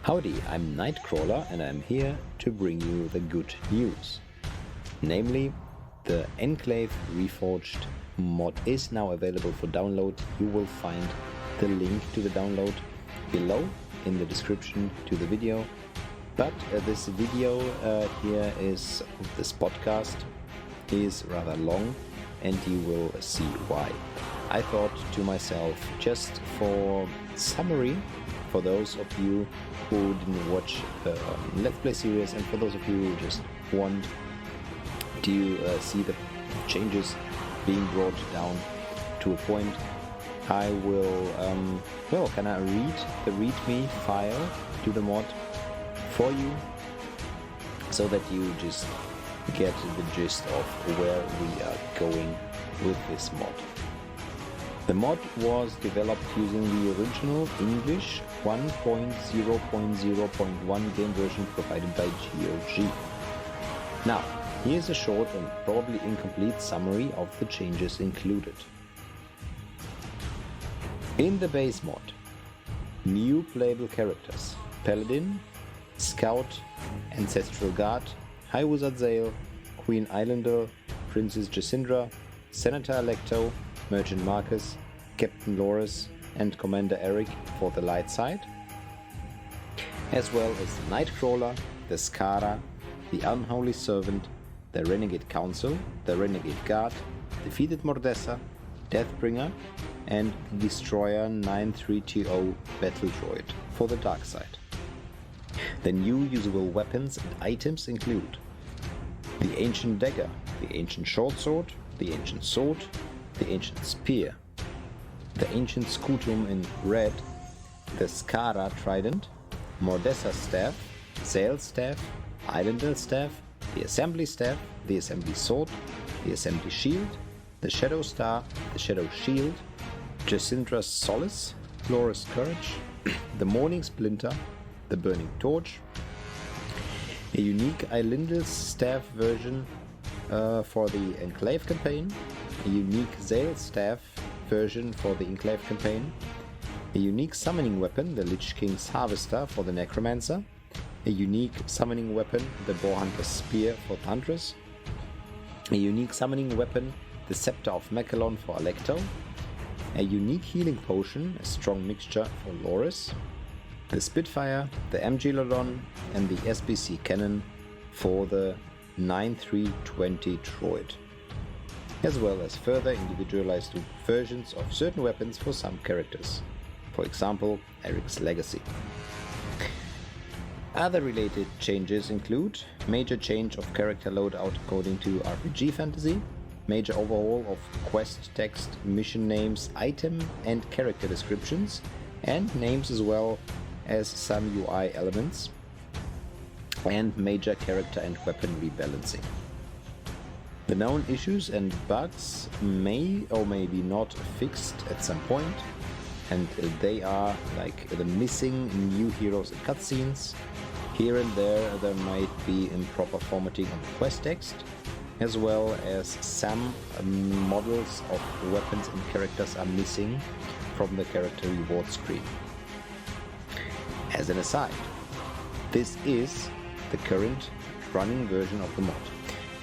Howdy, I'm Nightcrawler and I'm here to bring you the good news. Namely, the Enclave Reforged mod is now available for download. You will find the link to the download below in the description to the video. But this video here is, this podcast is rather long and you will see why. I thought to myself, just for summary, for those of you who didn't watch the Let's Play series and for those of you who just want to see the changes being brought down to a point, I will, can I read the README file to the mod for you so that you just get the gist of where we are going with this mod. The mod was developed using the original English 1.0.0.1 game version provided by GOG. Now, here's a short and probably incomplete summary of the changes included. In the base mod, new playable characters: Paladin, Scout, Ancestral Guard, High Wizard Zale, Queen Aylindel, Princess Jasindra, Senator Alecto, Merchant Marcus, Captain Lorus and Commander Ehrick for the light side, as well as the Nightcrawler, the Scaara, the Unholy Servant, the Renegade Council, the Renegade Guard, defeated Mordessa, Deathbringer and the Destroyer 9320 Battle Droid for the dark side. The new usable weapons and items include the Ancient Dagger, the Ancient Shortsword, the Ancient Sword, the Ancient Spear, the Ancient Scutum in red, the Scaara Trident, Mordessa Staff, Zale Staff, Aylindel Staff, the Assembly Staff, the Assembly Sword, the Assembly Shield, the Shadow Star, the Shadow Shield, Jasindra's Solace, Lorus Courage, the Morning Splinter, the Burning Torch, a unique Aylindel Staff version for the Enclave campaign, a unique Zale Staff version for the Enclave campaign, a unique summoning weapon, the Lich King's Harvester for the Necromancer, a unique summoning weapon, the Boarhunter's Spear for the Huntress, a unique summoning weapon, the Scepter of Mechalon for Alecto, a unique healing potion, a strong mixture for Lorus, the Spitfire, the MG-Lodon and the SBC cannon for the 9320 droid, as well as further individualized versions of certain weapons for some characters, for example Ehrick's Legacy. Other related changes include major change of character loadout according to RPG fantasy, major overhaul of quest text, mission names, item and character descriptions, and names as well as some UI elements, and major character and weapon rebalancing. The known issues and bugs may or may be not fixed at some point, and they are like the missing new heroes and cutscenes. Here and there might be improper formatting on the quest text, as well as some models of weapons and characters are missing from the character reward screen. As an aside, this is the current running version of the mod.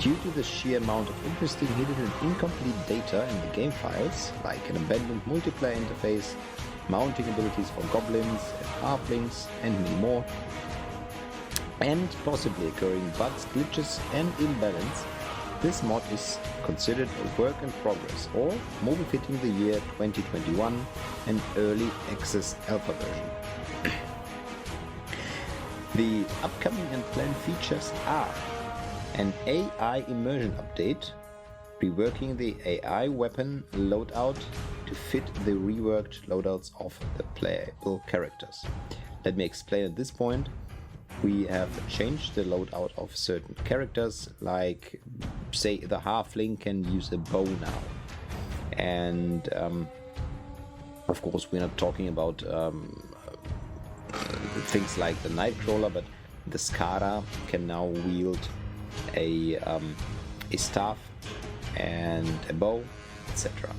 Due to the sheer amount of interesting hidden and incomplete data in the game files, like an abandoned multiplayer interface, mounting abilities for goblins and halflings, and many more, and possibly occurring bugs, glitches and imbalance, this mod is considered a work in progress, or more befitting the year 2021, an early access alpha version. The upcoming and planned features are an AI immersion update, reworking the AI weapon loadout to fit the reworked loadouts of the playable characters. Let me explain at this point. We have changed the loadout of certain characters, like say the halfling can use a bow now, and of course we're not talking about things like the Nightcrawler, but the Scaara can now wield a staff and a bow, etc.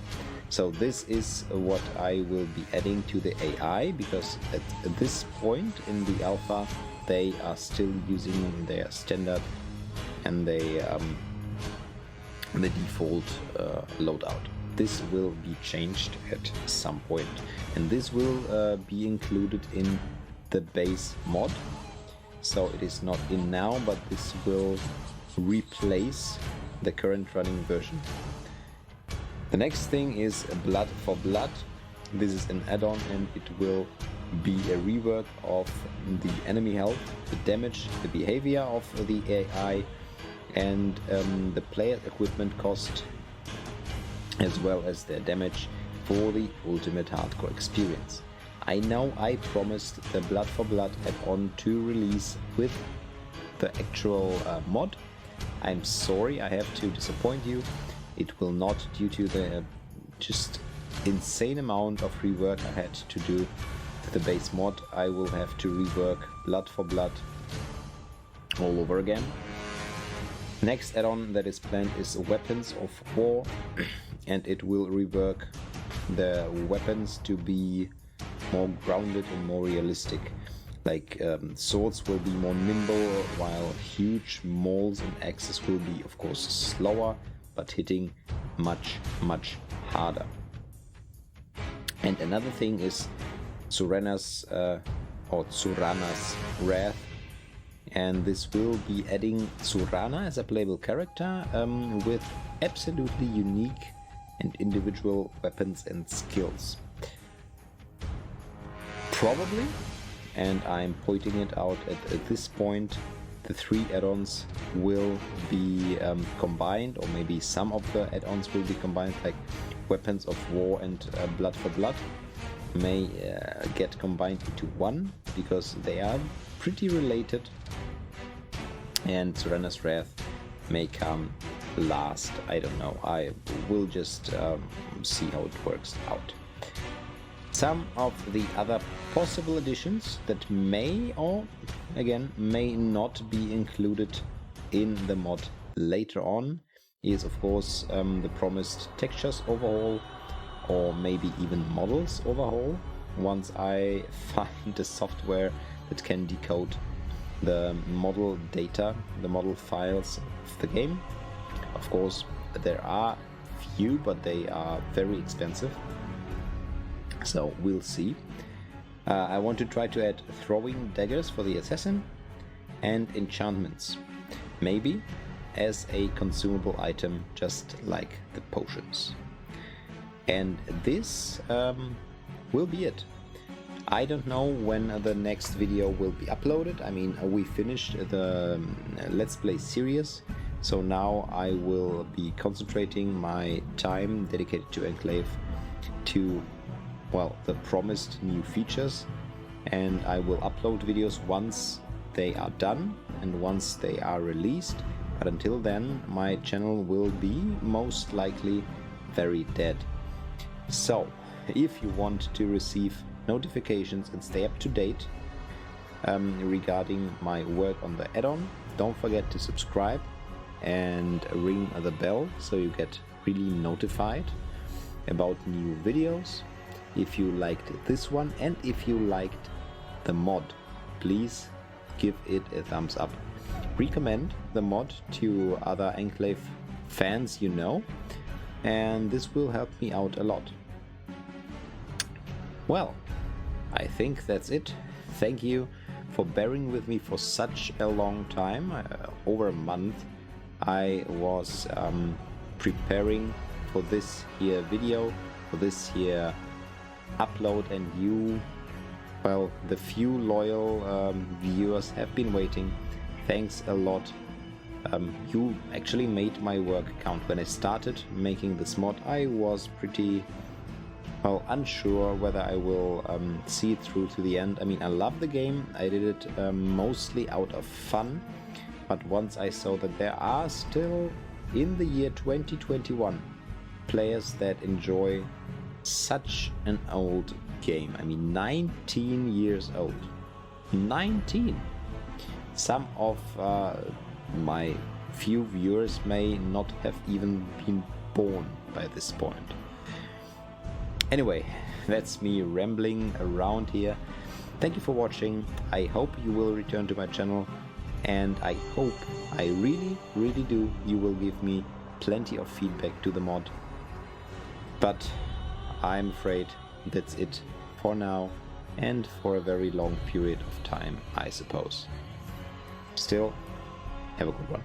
So this is what I will be adding to the AI, because at this point in the alpha they are still using their standard and the default loadout. This will be changed at some point, and this will be included in the base mod. So it is not in now, but this will replace the current running version. The next thing is Blood for Blood. This is an add-on, and it will be a rework of the enemy health, the damage, the behavior of the AI, and the player equipment cost, as well as their damage for the ultimate hardcore experience. I know I promised the Blood for Blood add-on to release with the actual mod. I'm sorry, I have to disappoint you. It will not, due to the just insane amount of rework I had to do with the base mod. I will have to rework Blood for Blood all over again. Next add-on that is planned is Weapons of War, and it will rework the weapons to be more grounded and more realistic. Like swords will be more nimble, while huge mauls and axes will be, of course, slower, but hitting much harder. And another thing is Tsurana's Wrath, and this will be adding Tsurana as a playable character with absolutely unique and individual weapons and skills. Probably, and I'm pointing it out at this point, the 3 add-ons will be combined, or maybe some of the add-ons will be combined, like Weapons of War and Blood for Blood may get combined into one, because they are pretty related, and Tsurana's Wrath may come last. I don't know, I will just see how it works out. Some of the other possible additions that may, or again may not be included in the mod later on is, of course, the promised textures overhaul, or maybe even models overhaul, once I find a software that can decode the model data, the model files of the game. Of course, there are few, but they are very expensive. So we'll see. I want to try to add throwing daggers for the assassin and enchantments, maybe as a consumable item, just like the potions. And this will be it. I don't know when the next video will be uploaded. I mean, we finished the Let's Play series, so now I will be concentrating my time dedicated to Enclave to, well, the promised new features, and I will upload videos once they are done and once they are released. But until then, my channel will be most likely very dead. So, if you want to receive notifications and stay up to date regarding my work on the add-on, don't forget to subscribe and ring the bell so you get really notified about new videos. If you liked this one, and if you liked the mod, please give it a thumbs up. Recommend the mod to other Enclave fans you know, and this will help me out a lot. Well, I think that's it. Thank you for bearing with me for such a long time, over a month. I was preparing for this here video, for this here upload, and you, well, the few loyal viewers have been waiting. Thanks a lot. You actually made my work count. When I started making this mod, I was pretty, well, unsure whether I will see it through to the end. I mean, I love the game. I did it mostly out of fun, but once I saw that there are still, in the year 2021, players that enjoy such an old game. I mean, 19 years old. 19! Some of my few viewers may not have even been born by this point. Anyway, that's me rambling around here. Thank you for watching. I hope you will return to my channel, and I hope, I really do, you will give me plenty of feedback to the mod. But I'm afraid that's it for now, and for a very long period of time, I suppose. Still, have a good one.